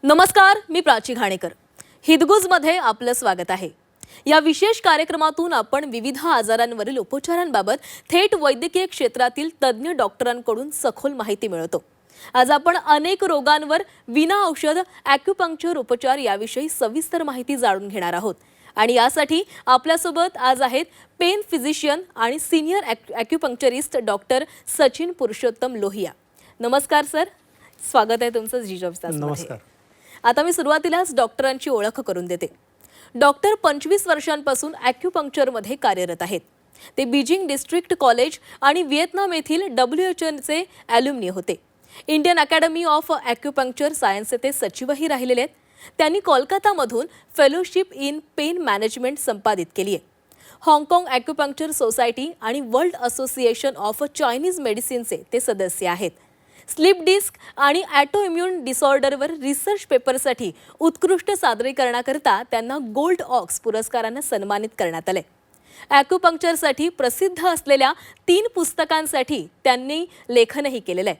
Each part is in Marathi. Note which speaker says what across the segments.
Speaker 1: नमस्कार, मी प्राची घाणेकर. हितगुजमध्ये आपलं स्वागत आहे. या विशेष कार्यक्रमातून आपण विविध आजारांवरील उपचारांबाबत थेट वैद्यकीय क्षेत्रातील तज्ज्ञ डॉक्टरांकडून सखोल माहिती मिळवतो. आज आपण अनेक रोगांवर विना औषध ॲक्युपंक्चर उपचार याविषयी सविस्तर माहिती जाणून घेणार आहोत. आणि यासाठी आपल्यासोबत आज आहेत पेन फिजिशियन आणि सिनियर ॲक्युपंक्चरिस्ट डॉक्टर सचिन पुरुषोत्तम लोहिया. नमस्कार सर, स्वागत आहे तुमचं जी जॉब्स तासमध्ये.
Speaker 2: नमस्कार.
Speaker 1: आता मी सुरुवातीलाच डॉक्टरांची ओळख करून देते. डॉक्टर 25 वर्षांपासून ॲक्युपंक्चरमध्ये कार्यरत आहेत. ते बीजिंग डिस्ट्रिक्ट कॉलेज आणि व्हिएतनाम येथील WHOचे ॲल्युमनी होते. इंडियन अकॅडमी ऑफ ॲक्युपंक्चर सायन्सचे ते सचिवही राहिलेले आहेत. त्यांनी कोलकातामधून फेलोशिप इन पेन मॅनेजमेंट संपादित केली आहे. हाँगकाँग ॲक्युपंक्चर सोसायटी आणि वर्ल्ड असोसिएशन ऑफ चायनीज मेडिसिनचे ते सदस्य आहेत. स्लीप डिस्क आणि ॲटोइम्युन डिसऑर्डरवर रिसर्च पेपरसाठी उत्कृष्ट सादरीकरणाकरता त्यांना गोल्ड ऑक्स पुरस्काराने सन्मानित करण्यात आले. ॲक्युपंक्चरसाठी प्रसिद्ध असलेल्या 3 पुस्तकांसाठी त्यांनी लेखनही केलेलं आहे.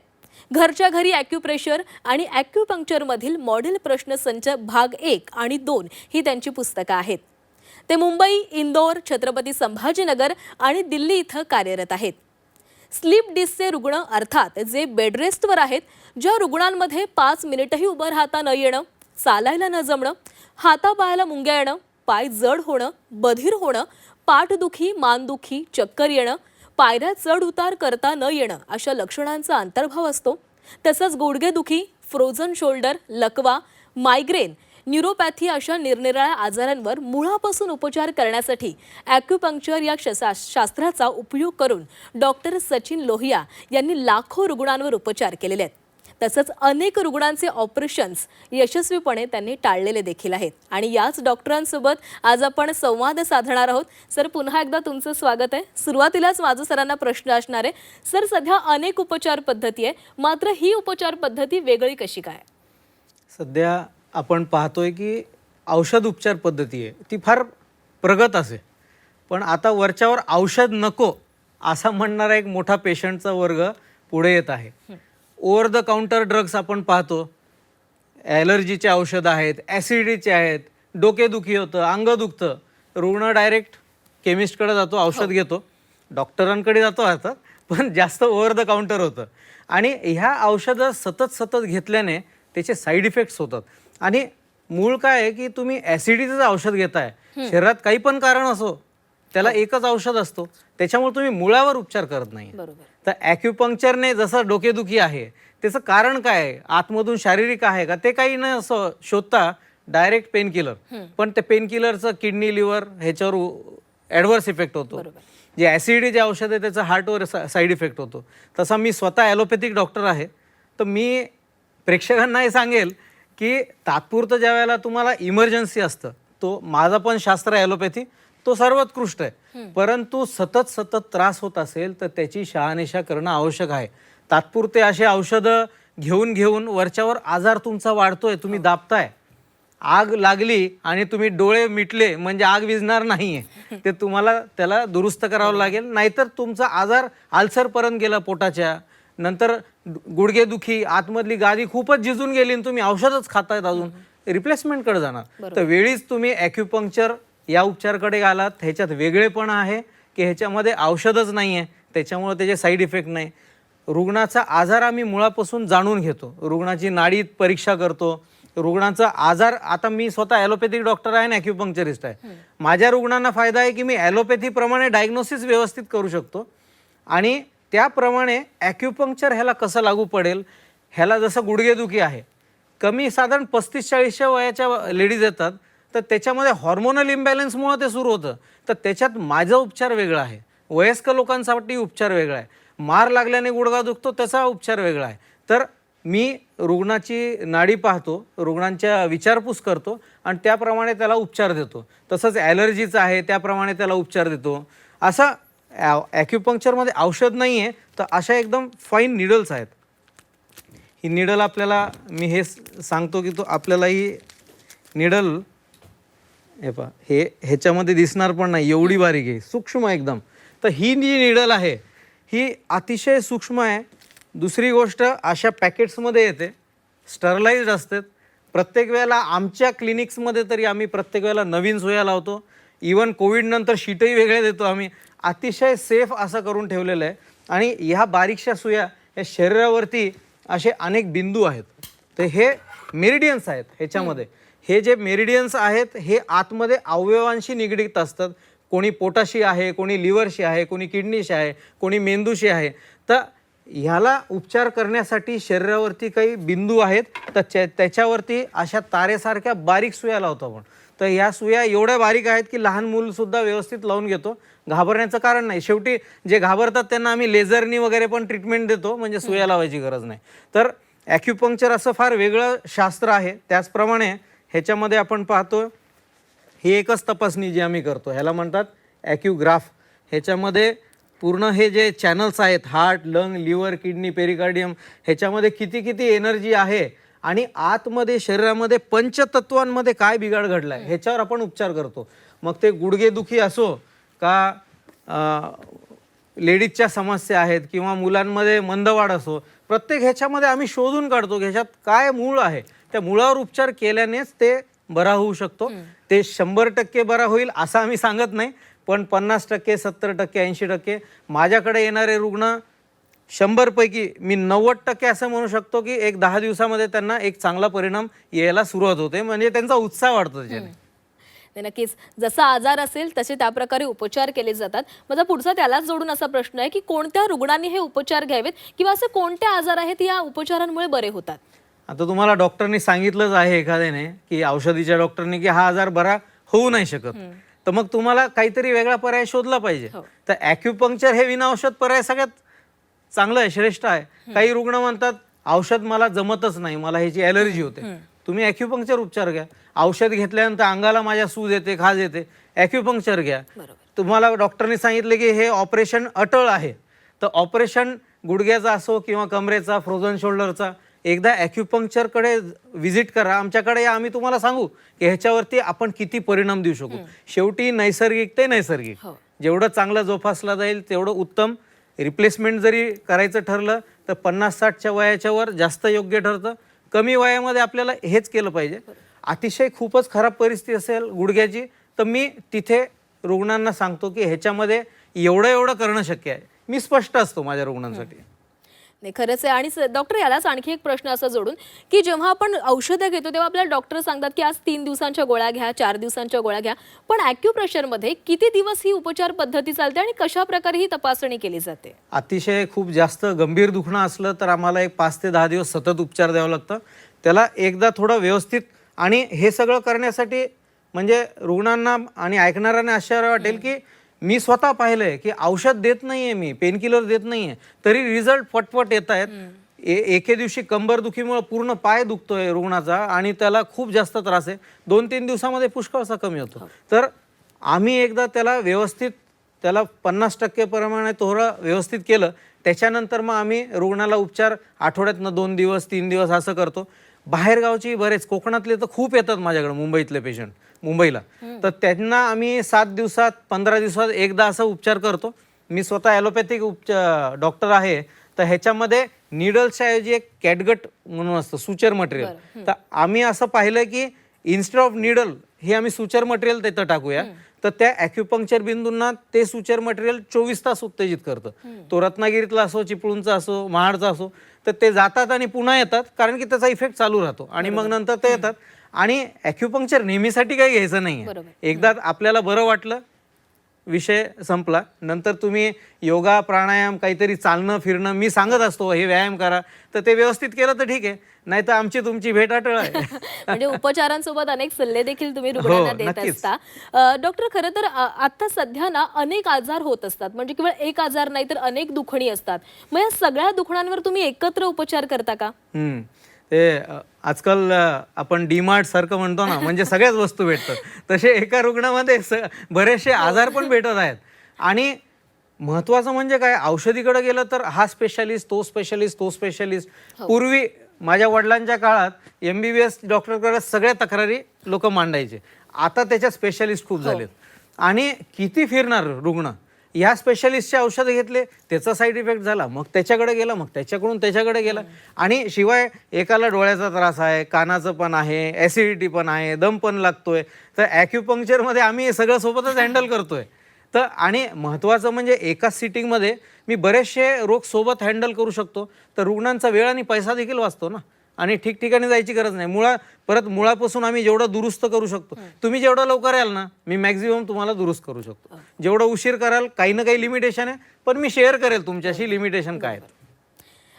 Speaker 1: घरच्या घरी ॲक्युप्रेशर आणि ॲक्युपंक्चरमधील मॉडेल प्रश्नसंच भाग 1 आणि 2 ही त्यांची पुस्तकं आहेत. ते मुंबई, इंदोर, छत्रपती संभाजीनगर आणि दिल्ली इथं कार्यरत आहेत. स्लीप डिस्कचे रुग्ण अर्थात जे बेडरेस्टवर आहेत, ज्या रुग्णांमध्ये 5 मिनिटही उभं राहता न येणं, चालायला न जमणं, हातापायाला मुंग्या येणं, पाय जड होणं, बधीर होणं, पाठदुखी, मानदुखी, चक्कर येणं, पायऱ्या चढ उतार करता न येणं अशा लक्षणांचा अंतर्भाव असतो. तसंच गुडघेदुखी, फ्रोझन शोल्डर, लकवा, मायग्रेन, न्यूरोपॅथी अशा निरनिराळ्या आजारांवर मुळापासून उपचार करण्यासाठी ॲक्युपंक्चर या शास्त्राचा उपयोग करून डॉक्टर सचिन लोहिया यांनी लाखो रुग्णांवर उपचार केलेले आहेत. तसंच अनेक रुग्णांचे ऑपरेशन्स यशस्वीपणे त्यांनी टाळलेले देखील आहेत. आणि याच डॉक्टरांसोबत आज आपण संवाद साधणार आहोत. सर, पुन्हा एकदा तुमचं स्वागत आहे. सुरुवातीलाच माझं सरांना प्रश्न असणार आहे, सर, सध्या अनेक उपचार पद्धती आहे, मात्र ही उपचार पद्धती वेगळी कशी काय?
Speaker 2: सध्या आपण पाहतोय की औषध उपचार पद्धती आहे ती फार प्रगत असे, पण आता वरच्यावर औषध नको असा म्हणणारा एक मोठा पेशंटचा वर्ग पुढे येत आहे. ओव्हर द काउंटर ड्रग्स आपण पाहतो. ॲलर्जीचे औषध आहेत, ॲसिडिटीचे आहेत, डोकेदुखी होतं, अंग दुखतं, रुग्ण डायरेक्ट केमिस्टकडे जातो, औषध घेतो, डॉक्टरांकडे जातो आता, पण जास्त ओव्हर द काउंटर होतं. आणि ह्या औषधं सतत घेतल्याने त्याचे साईड इफेक्ट्स होतात. आणि मूळ काय आहे की तुम्ही ॲसिडिटीचं औषध घेताय, शरीरात काही पण कारण असो, त्याला एकच औषध असतो, त्याच्यामुळे तुम्ही मुळावर उपचार करत नाही. तर ॲक्युपंक्चरने जसं डोकेदुखी आहे त्याचं कारण काय आहे, आतमधून शारीरिक आहे का, ते काही न असं शोधता डायरेक्ट पेन किलर, पण ते पेन किलरचं किडनी, लिव्हर ह्याच्यावर ॲडव्हर्स इफेक्ट होतो. जे ॲसिडिटीचे औषध आहे त्याचा हार्टवर साईड इफेक्ट होतो. तसा मी स्वतः ॲलोपॅथिक डॉक्टर आहे, तर मी प्रेक्षकांना हे सांगेल की तात्पुरतं ज्या वेळेला तुम्हाला इमर्जन्सी असतं, तो माझा पण शास्त्र ॲलोपॅथी तो सर्वोत्कृष्ट आहे, परंतु सतत त्रास होत असेल तर त्याची शहानिशा करणं आवश्यक आहे. तात्पुरते असे औषधं घेऊन वरच्यावर आजार तुमचा वाढतोय, तुम्ही दाबताय. आग लागली आणि तुम्ही डोळे मिटले म्हणजे आग विझणार नाहीये, ते तुम्हाला त्याला दुरुस्त करावं लागेल. नाहीतर तुमचा आजार अल्सरपर्यंत गेला पोटाच्या, नंतर गुडघेदुखी, आतमधली गादी खूपच झिजून गेली आणि तुम्ही औषधच खातायत, अजून रिप्लेसमेंटकडे जाणार. तर वेळीच तुम्ही ॲक्युपंक्चर या उपचाराकडे आलात. ह्याच्यात वेगळेपणा आहे की ह्याच्यामध्ये औषधच नाही आहे, त्याच्यामुळे त्याचे साईड इफेक्ट नाही. रुग्णाचा आजार आम्ही मुळापासून जाणून घेतो, रुग्णाची नाडी परीक्षा करतो, रुग्णाचा आजार. आता मी स्वतः ॲलोपॅथिक डॉक्टर आहे आणि ॲक्युपंक्चरिस्ट आहे. माझ्या रुग्णांना फायदा आहे की मी ॲलोपॅथीप्रमाणे डायग्नोसिस व्यवस्थित करू शकतो आणि त्याप्रमाणे ॲक्युपंक्चर ह्याला कसं लागू पडेल. ह्याला जसं गुडघेदुखी आहे, कमी साधारण 35-40 वयाच्या लेडीज येतात, तर त्याच्यामध्ये हॉर्मोनल इम्बॅलन्समुळे ते सुरू होतं. तर त्याच्यात माझा उपचार वेगळा आहे, वयस्क लोकांसाठी उपचार वेगळा आहे, मार लागल्याने गुडघा दुखतो त्याचा उपचार वेगळा आहे. तर मी रुग्णाची नाडी पाहतो, रुग्णांच्या विचारपूस करतो आणि त्याप्रमाणे त्याला उपचार देतो. तसंच ॲलर्जीचं आहे त्याप्रमाणे त्याला उपचार देतो. असा ॲक्युपंक्चरमध्ये औषध नाही आहे, तर अशा एकदम फाईन निडल्स आहेत. ही निडल आपल्याला मी हे सांगतो की तो आपल्याला ही निडल हे पहा, हे ह्याच्यामध्ये दिसणार पण नाही, एवढी बारीक आहे, सूक्ष्म एकदम. तर ही जी निडल आहे ही अतिशय सूक्ष्म आहे. दुसरी गोष्ट, अशा पॅकेट्समध्ये येते, स्टरलाइज्ड असतात, प्रत्येक वेळेला आमच्या क्लिनिक्समध्ये तरी आम्ही प्रत्येक वेळेला नवीन सुया लावतो. इवन कोविडनंतर शीटही वेगळे देतो आम्ही. अतिशय सेफ असं करून ठेवलेलं आहे. आणि ह्या बारीकशा सुया या शरीरावरती असे अनेक बिंदू आहेत. तर हे मेरिडियन्स आहेत. ह्याच्यामध्ये हे जे मेरिडियन्स आहेत हे आतमध्ये अवयवांशी निगडीत असतात. कोणी पोटाशी आहे, कोणी लिव्हरशी आहे, कोणी किडनीशी आहे, कोणी मेंदूशी आहे. तर ह्याला उपचार करण्यासाठी शरीरावरती काही बिंदू आहेत. तर त्याच्यावरती अशा तारेसारख्या बारीक सुया लावतो आपण. तर ह्या सुया एवढ्या बारीक आहेत की लहान मूलसुद्धा व्यवस्थित लावून घेतो. घाबरण्याचं कारण नाही. शेवटी जे घाबरतात त्यांना आम्ही लेझरनी वगैरे पण ट्रीटमेंट देतो, म्हणजे सुया लावायची गरज नाही. तर ॲक्युपंक्चर असं फार वेगळं शास्त्र आहे. त्याचप्रमाणे ह्याच्यामध्ये आपण पाहतो ही एकच तपासणी जी आम्ही करतो ह्याला म्हणतात ॲक्युग्राफ. ह्याच्यामध्ये पूर्ण हे जे चॅनल्स आहेत heart, lung, liver, kidney, pericardium ह्याच्यामध्ये किती किती एनर्जी आहे आणि आतमध्ये शरीरामध्ये पंचतत्वांमध्ये काय बिघाड घडला आहे ह्याच्यावर आपण उपचार करतो. मग ते गुडघेदुखी असो का लेडीजच्या समस्या आहेत किंवा मुलांमध्ये मंदवाढ असो, प्रत्येक ह्याच्यामध्ये आम्ही शोधून काढतो की ह्याच्यात काय मूळ आहे. त्या मुळावर उपचार केल्यानेच ते बरा होऊ शकतो. ते 100% बरा होईल असं आम्ही सांगत नाही, पण 50%, 70%, 80% माझ्याकडे येणारे रुग्ण 100 पैकी मी 90% असं म्हणू शकतो की एक 10 दिवसामध्ये त्यांना एक चांगला परिणाम यायला सुरुवात होते. म्हणजे त्यांचा उत्साह वाढतो त्याच्याने.
Speaker 1: नक्कीच जसा आजार असेल तसे त्या प्रकारे उपचार केले जातात. माझा पुढचा त्यालाच जोडून असा प्रश्न आहे की कोणत्या रुग्णांनी हे उपचार घ्यावेत किंवा असे कोणते आजार आहेत या उपचारांमुळे बरे होतात?
Speaker 2: आता तुम्हाला डॉक्टरनी सांगितलंच आहे एखाद्याने की औषधीच्या डॉक्टरने की हा आजार बरा होऊ नाही शकत, तर मग तुम्हाला काहीतरी वेगळा पर्याय शोधला पाहिजे. तर ॲक्युपंक्चर हे विनाऔषध पर्याय सगळ्यात चांगलं आहे, श्रेष्ठ आहे. काही रुग्ण म्हणतात औषध मला जमतच नाही, मला ह्याची ॲलर्जी होते. तुम्ही ॲक्युपंक्चर उपचार घ्या. औषध घेतल्यानंतर अंगाला माझ्या सूज येते, खाज येते, ॲक्युपंक्चर घ्या. तुम्हाला डॉक्टरने सांगितले की हे ऑपरेशन अटळ आहे, तर ऑपरेशन गुडघ्याचा असो किंवा कमरेचा, फ्रोझन शोल्डरचा, एकदा ॲक्युपंक्चरकडे व्हिजिट करा, आमच्याकडे या, आम्ही तुम्हाला सांगू की ह्याच्यावरती आपण किती परिणाम देऊ शकू. शेवटी नैसर्गिक ते नैसर्गिक, जेवढं चांगलं जोपासला जाईल तेवढं उत्तम. रिप्लेसमेंट जरी करायचं ठरलं तर 50-60च्या वयाच्या वर जास्त योग्य ठरतं. कमी वयामध्ये आपल्याला हेच केलं पाहिजे. अतिशय खूपच खराब परिस्थिती असेल गुडघ्याची तर मी तिथे रुग्णांना सांगतो की ह्याच्यामध्ये एवढं करणं शक्य आहे. मी स्पष्ट असतो माझ्या रुग्णांसाठी.
Speaker 1: नाही खरंच आहे. आणि डॉक्टर यालाच आणखी एक प्रश्न असा जोडून की जेव्हा आपण औषधं घेतो तेव्हा आपल्याला डॉक्टर सांगतात की आज 3 दिवसांच्या गोळ्या घ्या, 4 दिवसांच्या गोळ्या घ्या, पण ॲक्युप्रेशरमध्ये किती दिवस ही उपचार पद्धती चालते आणि कशा प्रकारे ही तपासणी केली जाते?
Speaker 2: अतिशय खूप जास्त गंभीर दुखणं असलं तर आम्हाला एक 5 ते 10 दिवस सतत उपचार द्यावं लागतं. त्याला एकदा थोडं व्यवस्थित, आणि हे सगळं करण्यासाठी म्हणजे रुग्णांना आणि ऐकणाऱ्यांना आश्चर्य वाटेल की मी स्वतः पाहिलंय की औषध देत नाहीये, मी पेनकिलर देत नाहीये, तरी रिझल्ट पटपट येत आहेत. एके दिवशी कंबरदुखीमुळे पूर्ण पाय दुखतोय रुग्णाचा आणि त्याला खूप जास्त त्रास आहे, 2-3 दिवसामध्ये पुष्कळसा कमी होतो. तर आम्ही एकदा त्याला व्यवस्थित, त्याला 50% प्रमाणे थोडं व्यवस्थित केलं, त्याच्यानंतर मग आम्ही रुग्णाला उपचार आठवड्यातनं 2 दिवस 3 दिवस असं करतो. बाहेरगावची बरेच कोकणातले तर खूप येतात माझ्याकडे, मुंबईतले पेशंट मुंबईला, तर त्यांना आम्ही 7 दिवसात 15 दिवसात एकदा असा उपचार करतो. मी स्वतः ॲलोपॅथिक डॉक्टर आहे, तर ह्याच्यामध्ये निडल्सच्या ऐवजी एक कॅटगट म्हणून असतं सुचर मटेरियल. तर आम्ही असं पाहिलं की इन्स्टेड ऑफ निडल हे आम्ही सुचर मटेरियल तिथं टाकूया, तर त्या ॲक्युपंक्चर बिंदूंना ते सुचर मटेरियल 24 तास उत्तेजित करतं. तो रत्नागिरीतला असो, चिपळूणचा असो, महाडचा असो, तर ते जातात आणि पुन्हा येतात, कारण की त्याचा इफेक्ट चालू राहतो आणि मग नंतर ते येतात. आणि ॲक्युपंक्चर नेहमीसाठी काही घ्यायचं नाही. एकदा आपल्याला बरं वाटलं, विषय संपला. नंतर तुम्ही योगा, प्राणायाम, काहीतरी चालणं फिरणं, मी सांगत असतो हे व्यायाम करा, तर ते व्यवस्थित केलं तर ठीक आहे, नाही तर आमची तुमची भेट अटळ आहे.
Speaker 1: म्हणजे उपचारांसोबत अनेक सल्ले देखील तुम्ही रुग्णांना देत असता. डॉक्टर, खरं तर आता सध्या ना अनेक आजार होत असतात, म्हणजे केवळ एक आजार नाही तर अनेक दुखणी असतात. मग या सगळ्या दुखण्यांवर तुम्ही एकत्र उपचार करता का?
Speaker 2: ते आजकाल आपण डीमार्ट सारखं म्हणतो ना, म्हणजे सगळ्याच वस्तू भेटतात, तसे एका रुग्णामध्ये बरेचसे आजार पण भेटत आहेत. आणि महत्वाचं म्हणजे काय, औषधीकडे गेलं तर हा स्पेशालिस्ट, तो स्पेशालिस्ट, तो स्पेशालिस्ट. पूर्वी माझ्या वडिलांच्या काळात MBBS डॉक्टरकडे सगळ्या तक्रारी लोक मांडायचे, आता त्याच्या स्पेशालिस्ट खूप झालेत. आणि किती फिरणार रुग्ण, ह्या स्पेशलिस्टचे औषधं घेतले, त्याचा साईड इफेक्ट झाला, मग त्याच्याकडे गेला, मग त्याच्याकडून त्याच्याकडे गेला. आणि शिवाय एकाला डोळ्याचा त्रास आहे, कानाचं पण आहे, ॲसिडिटी पण आहे, दम पण लागतोय, तर ॲक्युपंक्चरमध्ये आम्ही हे सगळं सोबतच हँडल करतोय. तर आणि महत्त्वाचं म्हणजे एकाच सिटिंगमध्ये मी बरेचसे रोग सोबत हँडल करू शकतो, तर रुग्णांचा वेळ आणि पैसा देखील वाचतो ना. आणि ठिकठिकाणी जायची गरज नाही. परत मुळापासून आम्ही जेवढं दुरुस्त करू शकतो, तुम्ही जेवढं लवकर याल ना, मी मॅक्झिमम तुम्हाला दुरुस्त करू शकतो. जेवढं उशीर कराल, काही ना काही लिमिटेशन आहे, पण मी शेअर करेल तुमच्याशी लिमिटेशन काय आहेत.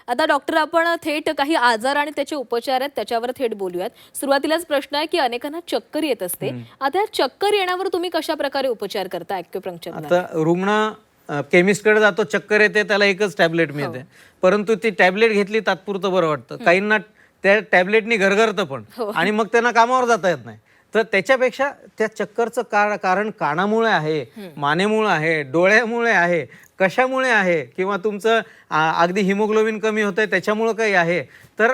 Speaker 1: आता डॉक्टर, आपण थेट काही आजार आणि त्याचे उपचार आहेत त्याच्यावर थेट बोलूयात. सुरुवातीलाच प्रश्न आहे की अनेकांना चक्कर येत असते. आता या चक्कर येण्यावर तुम्ही कशा प्रकारे उपचार करता ॲक्युपंक्चर?
Speaker 2: आता रुग्ण केमिस्टकडे जातो, चक्कर येते, त्याला एकच टॅबलेट मिळते, परंतु ती टॅबलेट घेतली तात्पुरतं बरं वाटतं, काहींना त्या टॅबलेटनी घरघरतं पण, आणि मग त्यांना कामावर जाता येत नाही. तर त्याच्यापेक्षा त्या चक्करचं कारण कानामुळे आहे, मानेमुळे आहे, डोळ्यामुळे आहे, कशामुळे आहे, किंवा तुमचं अगदी हिमोग्लोबिन कमी होतंय त्याच्यामुळं काही आहे. तर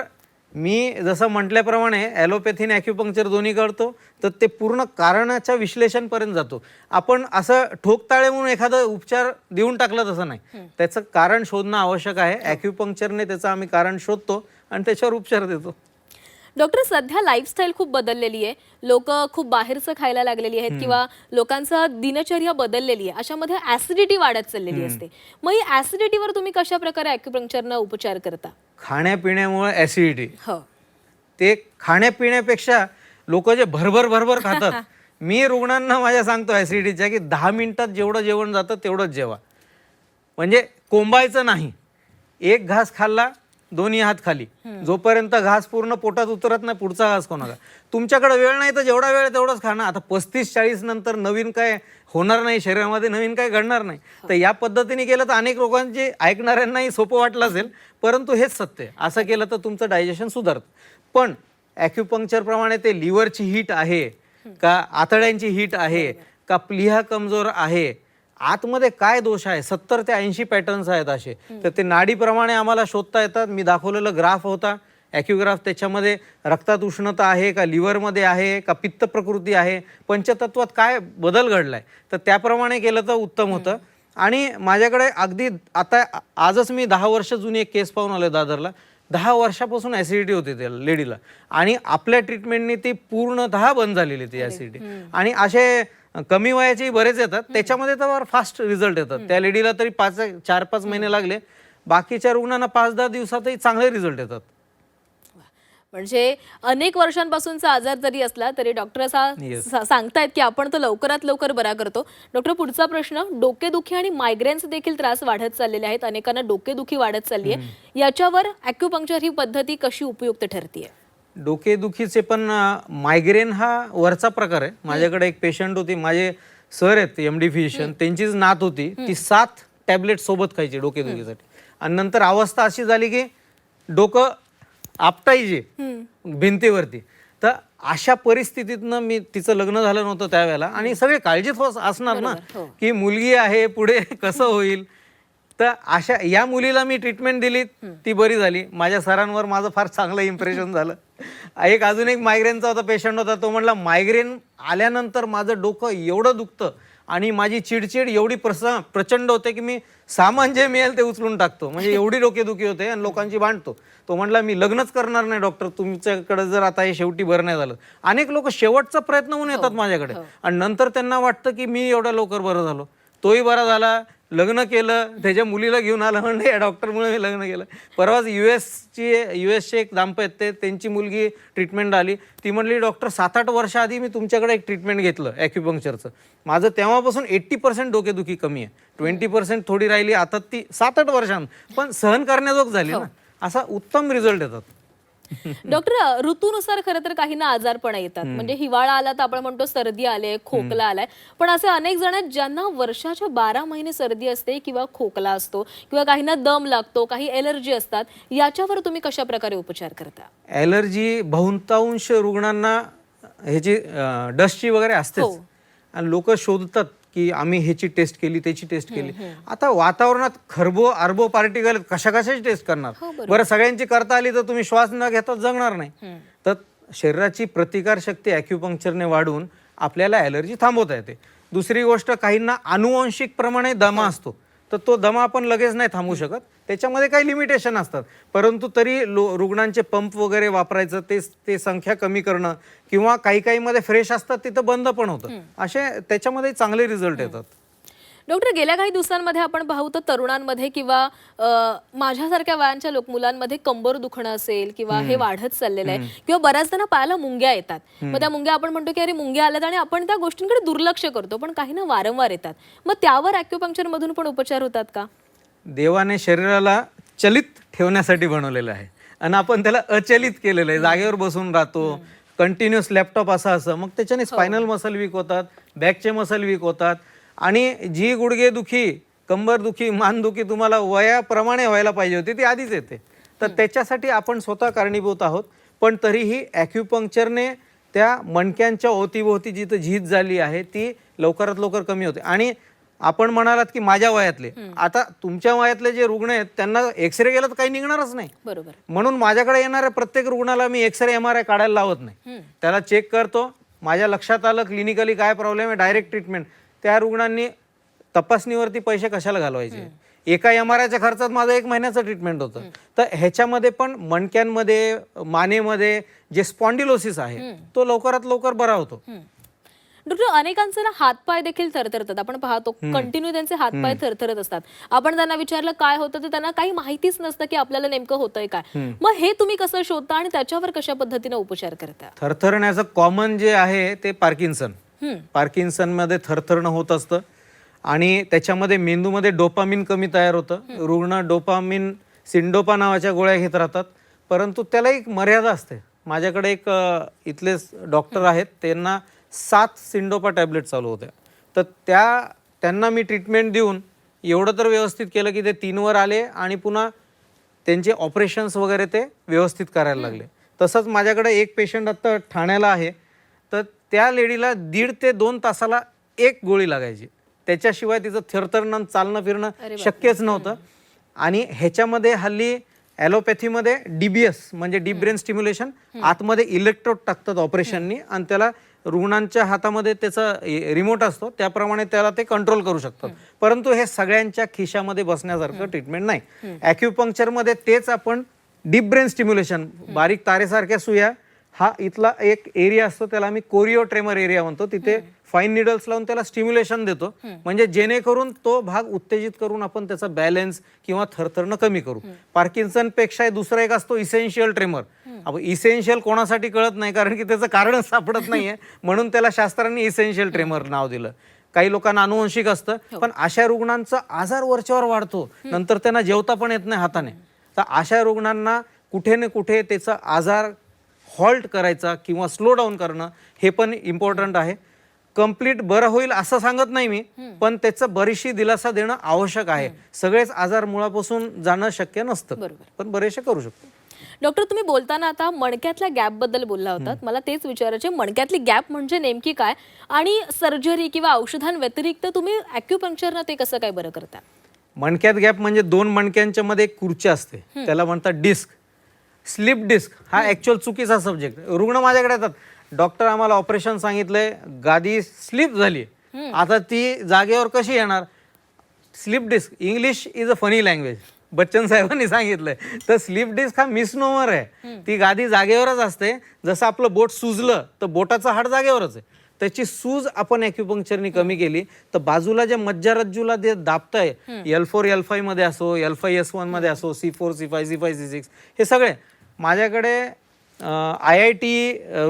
Speaker 2: मी जसं म्हटल्याप्रमाणे ॲलोपॅथीने ॲक्युपंक्चर दोन्ही करतो, तर ते पूर्ण कारणाच्या विश्लेषणपर्यंत जातो. आपण असं ठोकताळे म्हणून एखादा उपचार देऊन टाकला तसं नाही, त्याचं कारण शोधणं आवश्यक आहे. ॲक्युपंक्चरने त्याचं आम्ही कारण शोधतो आणि त्याच्यावर उपचार देतो.
Speaker 1: डॉक्टर, सध्या लाईफस्टाईल खूप बदललेली आहे, लोक खूप बाहेरचं खायला लागलेली आहेत किंवा लोकांचं दिनचर्या बदललेली आहे, अशामध्ये ॲसिडिटी वाढत चाललेली असते. मग ही ॲसिडिटीवर तुम्ही कशा प्रकारे ॲक्युपंक्चरनं उपचार करता?
Speaker 2: खाण्यापिण्यामुळे ॲसिडिटी,
Speaker 1: हो,
Speaker 2: ते खाण्यापिण्यापेक्षा लोक जे भरभर खातात, मी रुग्णांना माझ्या सांगतो ॲसिडिटीच्या की 10 मिनिटात जेवढं जेवण जातं तेवढंच जेवा. म्हणजे कोंबायचं नाही. एक घास खाल्ला, दोन्ही हात खाली, जोपर्यंत घास पूर्ण पोटात उतरत नाही पुढचा घास कोणाला. तुमच्याकडे वेळ नाही तर जेवढा वेळ तेवढंच खाणं. आता 35-40 नंतर नवीन काय होणार नाही, शरीरामध्ये नवीन काय घडणार नाही. तर या पद्धतीने केलं तर अनेक लोकांचे ऐकणाऱ्यांनाही सोपं वाटलं असेल, परंतु हेच सत्य आहे. असं केलं तर तुमचं डायजेशन सुधारतं. पण ॲक्युपंक्चरप्रमाणे ते लिव्हरची हीट आहे का, आतड्यांची हीट आहे का, प्लीहा कमजोर आहे, आतमध्ये काय दोष आहे, 70 ते 80 पॅटर्न्स आहेत असे. तर ते नाडीप्रमाणे आम्हाला शोधता येतात. मी दाखवलेलं ग्राफ होता ॲक्युग्राफ, त्याच्यामध्ये रक्तात उष्णता आहे का, लिव्हरमध्ये आहे का, पित्त प्रकृती आहे, पंचतत्वात काय बदल घडलाय, तर त्याप्रमाणे केलं तर उत्तम होतं. आणि माझ्याकडे अगदी आता आजच मी 10 वर्ष जुनी एक केस पाहून आलो दादरला. 10 वर्षापासून ॲसिडिटी होती त्या लेडीला, आणि आपल्या ट्रीटमेंटनी ती पूर्णतः बंद झालेली ती ॲसिडिटी. आणि असे कमी वयाचे बरेच येतात, त्याच्यामध्ये तर फास्ट रिझल्ट येतात. त्या लेडीला तरी 4-5 महिने लागले, बाकीच्या रुग्णांना 5-10 दिवसातही चांगले रिझल्ट येतात.
Speaker 1: म्हणजे अनेक वर्षांपासूनचा आजार जरी असला तरी डॉक्टर असा सांगतायत की आपण तो लवकरात लवकर बरा करतो. डॉक्टर, पुढचा प्रश्न, डोकेदुखी आणि मायग्रेनचे देखील त्रास वाढत चाललेले आहेत, अनेकांना डोकेदुखी वाढत चालली आहे, याच्यावर ॲक्युपंक्चर ही पद्धती कशी उपयुक्त ठरते?
Speaker 2: डोकेदुखीचे पण मायग्रेन हा वरचा प्रकार आहे. माझ्याकडे एक पेशंट होती, माझे सर आहेत MD फिजिशियन, त्यांचीच नात होती, ती 7 टॅबलेट सोबत खायची डोकेदुखीसाठी, आणि नंतर अवस्था अशी झाली की डोकं आपटायचे भिंतीवरती. तर अशा परिस्थितीतनं मी, तिचं लग्न झालं नव्हतं त्यावेळेला, आणि सगळे काळजीत असणार ना की मुलगी आहे, पुढे कसं होईल. तर अशा या मुलीला मी ट्रीटमेंट दिली, ती बरी झाली. माझ्या सरांवर माझं फार चांगलं इम्प्रेशन झालं. अजून एक मायग्रेनचा होता पेशंट होता, तो म्हणला मायग्रेन आल्यानंतर माझं डोकं एवढं दुखतं आणि माझी चिडचिड एवढी प्रचंड होते की मी सामान जे मिळेल ते उचलून टाकतो, म्हणजे एवढी डोकेदुखी होते आणि लोकांची भांडतो. तो म्हणला मी लग्नच करणार नाही डॉक्टर, तुमच्याकडे जर आता हे शेवटी बरं नाही झालं. अनेक लोक शेवटचा प्रयत्न म्हणून येतात माझ्याकडे, आणि नंतर त्यांना वाटतं की मी एवढ्या लवकर बरं झालो. तोही बरा झाला, लग्न केलं, त्याच्या मुलीला घेऊन आलं, म्हणजे या डॉक्टरमुळे मी लग्न केलं. परवाच US चे एक दाम्पत्य, त्यांची मुलगी ट्रीटमेंट आली. ती म्हणली डॉक्टर 7-8 वर्ष आधी मी तुमच्याकडे एक ट्रीटमेंट घेतलं ॲक्युपंक्चरचं, माझं तेव्हापासून 80% डोकेदुखी कमी आहे, 20% थोडी राहिली, आता ती 7-8 वर्षांत पण सहन करण्याजोग झाली ना. असा उत्तम रिझल्ट येतात.
Speaker 1: डॉक्टर, ऋतूनुसार खरं तर काहींना आजारपण येतात, म्हणजे हिवाळा आला तर आपण म्हणतो सर्दी आले, खोकला आलाय, पण असे अनेक जण आहेत ज्यांना वर्षाच्या 12 महिने सर्दी असते किंवा खोकला असतो, किंवा काहींना दम लागतो, काही एलर्जी असतात, याच्यावर तुम्ही कशा प्रकारे उपचार करता?
Speaker 2: ॲलर्जी बहुतांश रुग्णांना ह्याची डस्टची वगैरे असतेच, आणि लोक शोधतात की आम्ही ह्याची टेस्ट केली, त्याची टेस्ट केली. आता वातावरणात अर्बो पार्टिकल कशाची टेस्ट करणार? बरं, सगळ्यांची करता आली तर तुम्ही श्वास न घेता जगणार नाही. तर शरीराची प्रतिकारशक्ती ॲक्युपंक्चरने वाढवून आपल्याला ॲलर्जी थांबवता येते. दुसरी गोष्ट, काहींना आनुवंशिक प्रमाणे दमा असतो, तर तो दमा आपण लगेच नाही थांबवू शकत, त्याच्यामध्ये काही लिमिटेशन असतात. परंतु तरी रुग्णांचे पंप वगैरे वापरायचं, ते संख्या कमी करणं, किंवा काही मध्ये फ्रेश असतात तिथं बंद पण होतं, असे त्याच्यामध्ये चांगले रिझल्ट येतात.
Speaker 1: डॉक्टर, गेल्या काही दिवसांमध्ये आपण पाहू तर तरुणांमध्ये किंवा माझ्यासारख्या वयांच्या मुलांमध्ये कंबर दुखणं असेल किंवा हे वाढत चाललेलं आहे, किंवा बऱ्याचदा ना पायाला मुंग्या येतात. मग त्या मुंग्या आपण म्हणतो की अरे मुंग्या आल्यात आणि आपण त्या गोष्टींकडे दुर्लक्ष करतो, पण काही ना वारंवार येतात. मग त्यावर ॲक्युपंक्चर मधून पण उपचार होतात का? देवाने
Speaker 2: शरीराला चलित ठेवण्यासाठी बनवलेलं आहे आणि आपण त्याला अचलित केलेलं आहे. जागेवर बसून राहतो, कंटिन्युअस लॅपटॉप असं, मग त्याच्याने स्पायनल मसल वीक होतात, बॅकचे मसल वीक होतात, आणि जी गुडघेदुखी, कंबरदुखी, मानदुखी तुम्हाला वयाप्रमाणे व्हायला पाहिजे होती ती आधीच येते. तर त्याच्यासाठी आपण स्वतः कारणीभूत आहोत. पण तरीही ॲक्युपंक्चरने त्या मणक्यांच्या अवतीभोवती जिथं झीज झाली आहे ती लवकरात लवकर कमी होते. आणि आपण म्हणालात की माझ्या वयातले, आता तुमच्या वयातले जे रुग्ण आहेत त्यांना एक्सरे गेला तर काही निघणारच नाही.
Speaker 1: बरोबर.
Speaker 2: म्हणून माझ्याकडे येणाऱ्या प्रत्येक रुग्णाला मी एक्सरे MRI काढायला लावत नाही. त्याला चेक करतो, माझ्या लक्षात आलं क्लिनिकली काय प्रॉब्लेम आहे, डायरेक्ट ट्रीटमेंट. त्या रुग्णांनी तपासणीवरती पैसे कशाला घालवायचे? एका MRIच्या खर्चात माझं 1 महिन्याचं ट्रीटमेंट होतं. तर ह्याच्यामध्ये पण मणक्यांमध्ये, मानेमध्ये जे स्पॉन्डिलोसिस आहे तो लवकरात लवकर बरा होतो.
Speaker 1: डॉक्टर, अनेकांचे ना हातपाय देखील थरथरतात. आपण पाहतो कंटिन्यू त्यांचे हातपाय थरथरत असतात. आपण त्यांना विचारलं काय होतं तर त्यांना काही माहितीच नसतं की आपल्याला नेमकं होतंय काय. मग हे तुम्ही कसं शोधता आणि त्याच्यावर कशा पद्धतीने उपचार करता?
Speaker 2: थरथरण्याचं कॉमन जे आहे ते पार्किन्सनमध्ये थरथरणं होत असतं आणि त्याच्यामध्ये मेंदूमध्ये डोपामिन कमी तयार होतं. रुग्ण डोपामिन, सिंडोपा नावाच्या गोळ्या घेत राहतात, परंतु त्याला एक मर्यादा असते. माझ्याकडे एक इथले डॉक्टर आहेत, त्यांना 7 सिंडोपा टॅबलेट चालू होत्या. तर त्यांना मी ट्रीटमेंट देऊन एवढं तर व्यवस्थित केलं की ते 3 वर आले आणि पुन्हा त्यांचे ऑपरेशन्स वगैरे ते व्यवस्थित करायला लागले. तसंच माझ्याकडे एक पेशंट आत्ता ठाण्याला आहे, तर त्या लेडीला 1.5 ते 2 तासाला 1 गोळी लागायची. त्याच्याशिवाय तिचं थरथरणं, चालणं फिरणं शक्यच नव्हतं. आणि ह्याच्यामध्ये हल्ली ॲलोपॅथीमध्ये DBS म्हणजे डीप ब्रेन स्टिम्युलेशन, आतमध्ये इलेक्ट्रोड टाकतात ऑपरेशननी आणि त्याला रुग्णांच्या हातामध्ये त्याचा रिमोट असतो, त्याप्रमाणे त्याला ते कंट्रोल करू शकतात. परंतु हे सगळ्यांच्या खिशामध्ये बसण्यासारखं ट्रीटमेंट नाही. ॲक्युपंक्चरमध्ये तेच आपण डीप ब्रेन स्टिम्युलेशन, बारीक तारेसारख्या सुया, हा इथला एक एरिया असतो, त्याला आम्ही कोरिओट्रेमर एरिया म्हणतो. तिथे फाईन निडल्स लावून त्याला स्टिम्युलेशन देतो, म्हणजे जेणेकरून तो भाग उत्तेजित करून आपण त्याचा बॅलन्स किंवा थरथरणं कमी करू. पार्किन्सन पेक्षा दुसरा एक असतो इसेन्शियल ट्रेमर. इसेन्शियल कोणासाठी कळत नाही, कारण की त्याचं कारणच सापडत नाहीये, म्हणून त्याला शास्त्रांनी इसेन्शियल ट्रेमर नाव दिलं. काही लोकांना अनुवंशिक असतं, पण अशा रुग्णांचा आजार वरच्यावर वाढतो, नंतर त्यांना जेवता पण येत नाही हाताने. तर अशा रुग्णांना कुठे ना कुठे त्याचा आजार हॉल्ट करायचा किंवा स्लो डाऊन करणं हे पण इम्पॉर्टंट आहे. कंप्लीट बरं होईल असं सांगत नाही मी, पण त्याचं बरीचशी दिलासा देणं आवश्यक आहे. सगळेच आजार मुळापासून जाणं शक्य नसतं, पण बरेचसे करू शकतो.
Speaker 1: डॉक्टर, तुम्ही बोलताना आता मणक्यातल्या गॅप बद्दल बोलला होतात. मला तेच विचारायचे, मणक्यातली गॅप म्हणजे नेमकी काय आणि सर्जरी किंवा औषधांव्यतिरिक्त तुम्ही ॲक्युपंक्चरनं ते कसं काय बरं करता?
Speaker 2: मणक्यात गॅप म्हणजे 2 मणक्यांच्या मध्ये एक खुर्ची असते, त्याला म्हणतात डिस्क. स्लिप डिस्क हा ऍक्च्युअल चुकीचा सब्जेक्ट. रुग्ण माझ्याकडे येतात, डॉक्टर आम्हाला ऑपरेशन सांगितलंय, गादी स्लिप झाली, आता ती जागेवर कशी येणार? Slip disc, English is a funny language, Bachchan साहेबांनी सांगितलंय. तर स्लिप डिस्क हा मिसनोमर आहे. ती गादी जागेवरच असते. जसं आपलं बोट सुजलं तर बोटाचं हाड जागेवरच आहे. त्याची सूज आपण ॲक्युपंक्चरनी कमी केली तर बाजूला ज्या मज्जारज्जूला जे दाबताय, L4 L5 मध्ये असो, L5 S1 मध्ये असो, C4 C5 C5 C6, हे सगळे माझ्याकडे IIT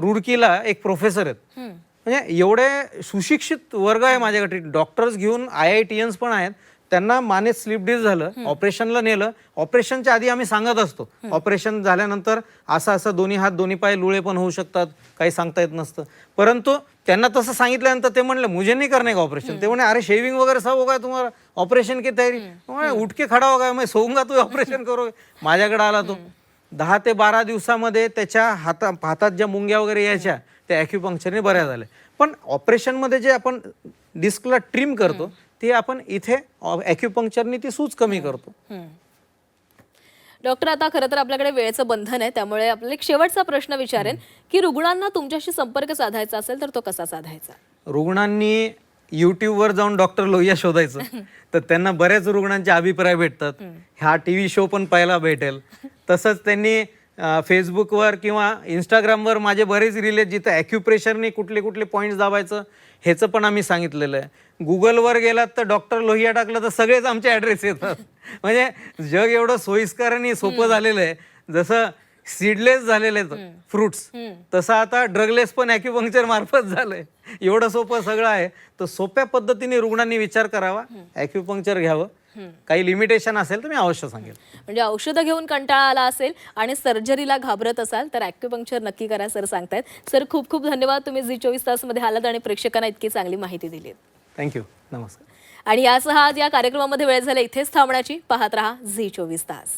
Speaker 2: रुडकीला एक प्रोफेसर आहेत. म्हणजे एवढे सुशिक्षित वर्ग आहे माझ्याकडे. डॉक्टर्स घेऊन IITians पण आहेत. त्यांना मानेत स्लिप डिस्क झालं, ऑपरेशनला नेलं. ऑपरेशनच्या आधी आम्ही सांगत असतो, ऑपरेशन झाल्यानंतर असं असं दोन्ही हात दोन्ही पाय लुळे पण होऊ शकतात, काही सांगता येत नसतं. परंतु त्यांना तसं सांगितल्यानंतर ते म्हणले मुझे नहीं करने का ऑपरेशन. ते म्हणे अरे शेविंग वगैरे सब होगा तुम्हाला, ऑपरेशन की तयारी? उठ के खडा होगा, मैं सोऊंगा तू ऑपरेशन करोगे. माझ्याकडे आला तो. 10 ते 12 दिवसामध्ये त्याच्या हातात ज्या मुंग्या वगैरे यायच्या त्या ॲक्युपंक्चरने बऱ्या झाल्या. पण ऑपरेशनमध्ये जे आपण डिस्कला ट्रिम करतो ते आपण इथे ॲक्युपंक्चरने ती सूज कमी करतो.
Speaker 1: डॉक्टर, आता खरं तर आपल्याकडे वेळेचं बंधन आहे, त्यामुळे आपल्याला एक शेवटचा प्रश्न विचारेन की रुग्णांना तुमच्याशी संपर्क साधायचा असेल तर तो कसा साधायचा?
Speaker 2: रुग्णांनी यूट्यूबवर जाऊन डॉक्टर लोहिया शोधायचं तर त्यांना बऱ्याच रुग्णांचे अभिप्राय भेटतात. हा TV शो पण पाहायला भेटेल. तसंच त्यांनी फेसबुकवर किंवा इंस्टाग्रामवर माझे बरेच रील आहेत जिथं ॲक्युप्रेशरने कुठले कुठले पॉईंट्स दाबायचं ह्याचं पण आम्ही सांगितलेलं आहे. गुगलवर गेलात तर डॉक्टर लोहिया टाकलं तर सगळेच आमचे ॲड्रेस येतात. म्हणजे जग एवढं सोयीस्कर आणि सोपं झालेलं आहे. जसं सीडलेस झालेले आहेत फ्रुट्स तसं आता ड्रगलेस पण ॲक्युपंक्चर मार्फत झालंय. एवढं सोपं सगळं आहे. तर सोप्या पद्धतीने रुग्णांनी विचार करावा, ॲक्युपंक्चर घ्यावं. काही लिमिटेशन असेल तर मी अवश्य सांगेल.
Speaker 1: म्हणजे औषधं घेऊन कंटाळा आला असेल आणि सर्जरीला घाबरत असाल तर ॲक्युपंक्चर नक्की करा सर सांगतायत. सर खूप खूप धन्यवाद, तुम्ही झी 24 तासमध्ये आलात आणि प्रेक्षकांना इतकी चांगली माहिती दिली.
Speaker 2: थँक्यू. नमस्कार.
Speaker 1: आणि यासह आज या कार्यक्रमामध्ये वेळ झाला इथेच थांबण्याची. पाहत रहा झी 24 तास.